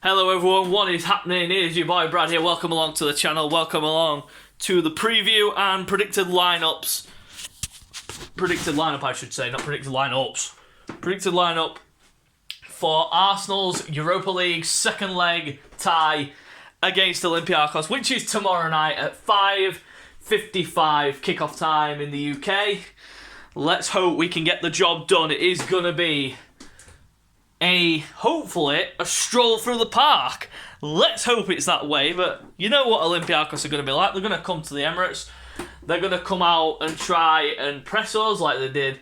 Hello everyone, what is happening? It is your boy Brad here. Welcome along to the channel. Welcome along to the preview and predicted lineups. Predicted lineup, I should say, not predicted lineups. Predicted lineup for Arsenal's Europa League second leg tie against Olympiakos, which is tomorrow night at 5:55 kickoff time in the UK. Let's hope we can get the job done. It is going to be hopefully a stroll through the park. Let's hope it's that way, but you know what Olympiakos are going to be like. They're going to come to the Emirates. They're going to come out and try and press us like they did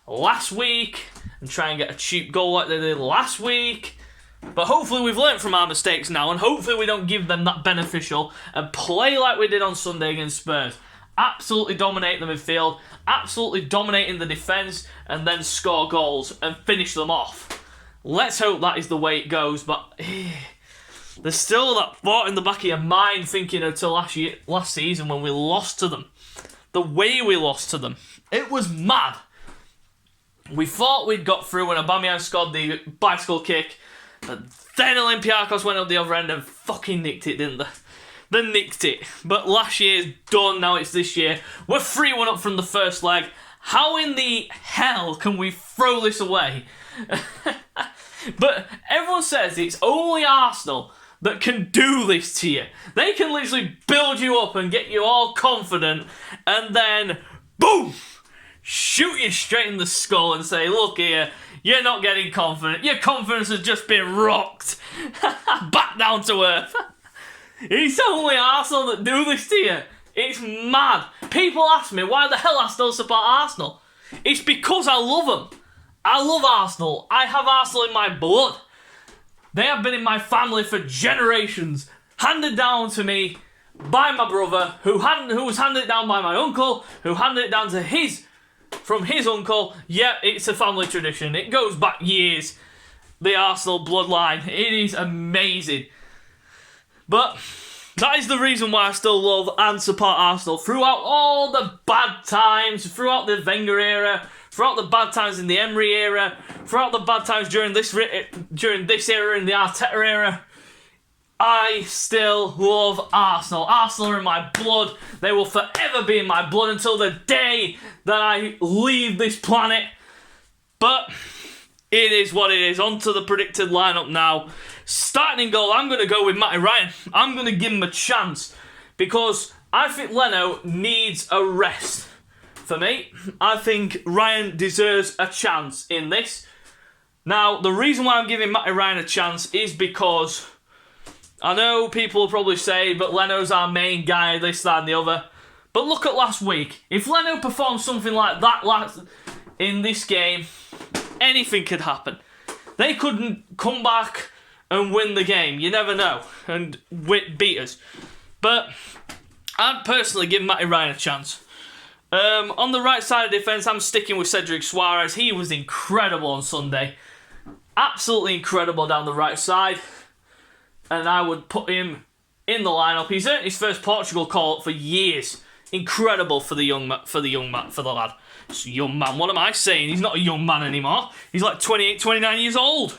last week and try and get a cheap goal like they did last week. But hopefully we've learnt from our mistakes now, and hopefully we don't give them that beneficial and play like we did on Sunday against Spurs. Absolutely dominate the midfield, absolutely dominating the defence, and then score goals and finish them off. Let's hope that is the way it goes, but there's still that thought in the back of your mind thinking until last season when we lost to them. The way we lost to them. It was mad. We thought we'd got through when Aubameyang scored the bicycle kick, but then Olympiakos went up the other end and fucking nicked it, didn't they? They nicked it. But last year's done, now it's this year. We're 3-1 up from the first leg. How in the hell can we throw this away? But everyone says it's only Arsenal that can do this to you. They can literally build you up and get you all confident and then, boom, shoot you straight in the skull and say, look here, you're not getting confident. Your confidence has just been rocked. Back down to earth. It's only Arsenal that do this to you. It's mad. People ask me, why the hell I still support Arsenal? It's because I love them. I love Arsenal. I have Arsenal in my blood. They have been in my family for generations. Handed down to me by my brother, who was handed it down by my uncle, who handed it down to from his uncle. Yeah, it's a family tradition. It goes back years. The Arsenal bloodline. It is amazing. But that is the reason why I still love and support Arsenal throughout all the bad times, throughout the Wenger era, throughout the bad times in the Emery era, throughout the bad times during this era, in the Arteta era. I still love Arsenal. Arsenal are in my blood. They will forever be in my blood until the day that I leave this planet. But it is what it is. On to the predicted lineup now. Starting in goal, I'm going to go with Matty Ryan. I'm going to give him a chance because I think Leno needs a rest. For me, I think Ryan deserves a chance in this. Now, the reason why I'm giving Matty Ryan a chance is because I know people will probably say, but Leno's our main guy, this, that and the other. But look at last week. If Leno performed something like that in this game, anything could happen. They couldn't come back and win the game. You never know. And beat us. But I'd personally give Matty Ryan a chance. On the right side of defence, I'm sticking with Cedric Suarez. He was incredible on Sunday. Absolutely incredible down the right side. And I would put him in the lineup. He's earned his first Portugal call-up for years. Incredible for the lad. It's a young man. What am I saying? He's not a young man anymore. He's like 28, 29 years old.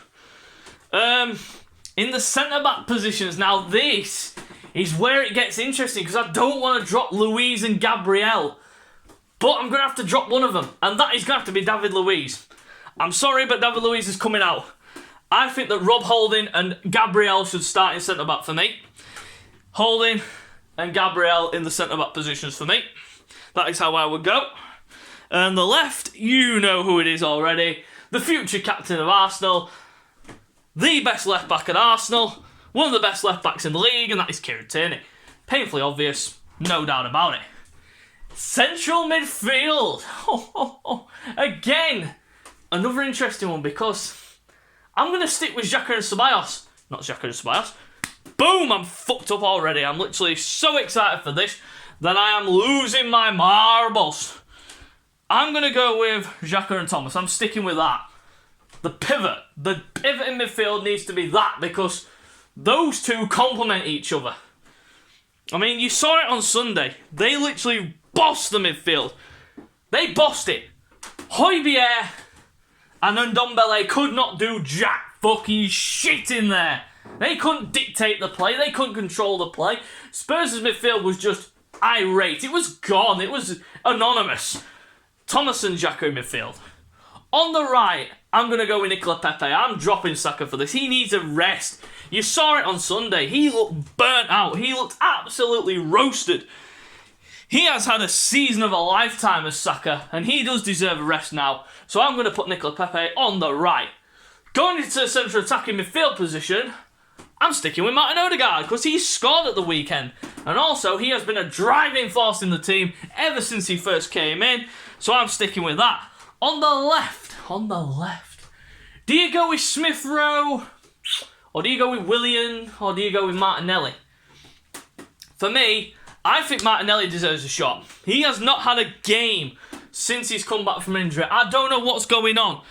In the centre-back positions, now this is where it gets interesting because I don't want to drop Luiz and Gabriel. But I'm going to have to drop one of them, and that is going to have to be David Luiz. I'm sorry, but David Luiz is coming out. I think that Rob Holding and Gabriel should start in centre-back for me. Holding and Gabriel in the centre-back positions for me. That is how I would go. And the left, you know who it is already. The future captain of Arsenal. The best left-back at Arsenal. One of the best left-backs in the league, and that is Kieran Tierney. Painfully obvious, no doubt about it. Central midfield. Again, another interesting one because I'm going to stick with Xhaka and Ceballos. Not Xhaka and Ceballos. Boom, I'm fucked up already. I'm literally so excited for this that I am losing my marbles. I'm going to go with Xhaka and Thomas. I'm sticking with that. The pivot in midfield needs to be that because those two complement each other. I mean, you saw it on Sunday. They literally bossed the midfield. They bossed it. Højbjerg and Ndombele could not do jack fucking shit in there. They couldn't dictate the play. They couldn't control the play. Spurs' midfield was just irate. It was gone. It was anonymous. Thomas and Xhaka in midfield. On the right, I'm going to go with Nicola Pepe. I'm dropping Saka for this. He needs a rest. You saw it on Sunday. He looked burnt out. He looked absolutely roasted. He has had a season of a lifetime as Saka, and he does deserve a rest now. So I'm going to put Nicola Pepe on the right. Going into the central attacking midfield position, I'm sticking with Martin Odegaard because he scored at the weekend. And also, he has been a driving force in the team ever since he first came in. So I'm sticking with that. On the left, do you go with Smith Rowe? Or do you go with Willian? Or do you go with Martinelli? For me, I think Martinelli deserves a shot. He has not had a game since he's come back from injury. I don't know what's going on.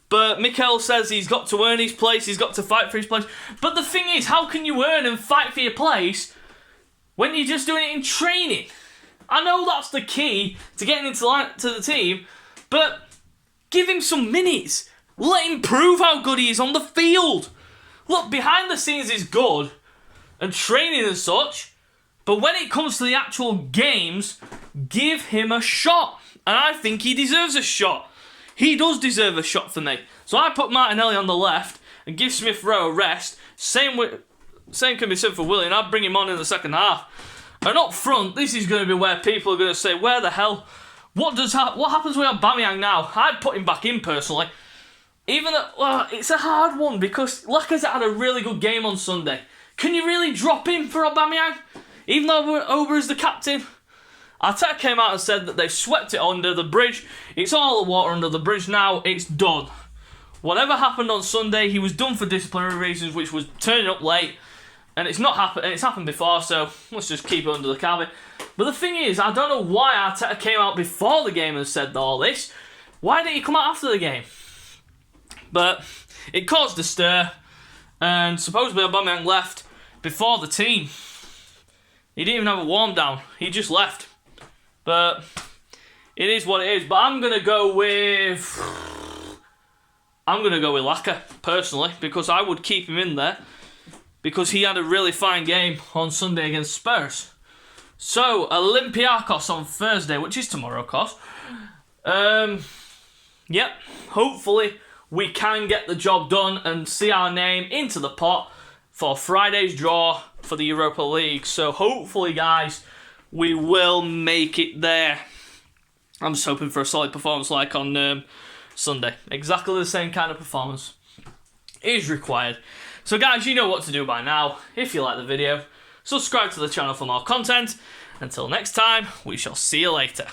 But Mikel says he's got to earn his place, he's got to fight for his place. But the thing is, how can you earn and fight for your place when you're just doing it in training? I know that's the key to getting into the team, but give him some minutes. Let him prove how good he is on the field. Look, behind the scenes is good, and training and such, but when it comes to the actual games, give him a shot. And I think he deserves a shot. He does deserve a shot for me. So I put Martinelli on the left and give Smith Rowe a rest. Same can be said for Willian. I'd bring him on in the second half. And up front, this is going to be where people are going to say, where the hell? What happens with Aubameyang now? I'd put him back in personally. Even though, well, it's a hard one because Lacazette had a really good game on Sunday. Can you really drop him for Aubameyang? Even though Ober is the captain? Arteta came out and said that they've swept it under the bridge. It's all the water under the bridge now. It's done. Whatever happened on Sunday, he was done for disciplinary reasons, which was turning up late. And it's not happened. And it's happened before, so let's just keep it under the carpet. But the thing is, I don't know why Arteta came out before the game and said all this. Why didn't he come out after the game? But it caused a stir. And supposedly Aubameyang left before the team. He didn't even have a warm down. He just left. But it is what it is. But I'm going to go with Laka, personally, because I would keep him in there because he had a really fine game on Sunday against Spurs. So, Olympiakos on Thursday, which is tomorrow, of course. Yep, hopefully we can get the job done and see our name into the pot for Friday's draw for the Europa League. So, hopefully, guys, we will make it there. I'm just hoping for a solid performance like on Sunday. Exactly the same kind of performance is required. So guys, you know what to do by now. If you like the video, subscribe to the channel for more content. Until next time, we shall see you later.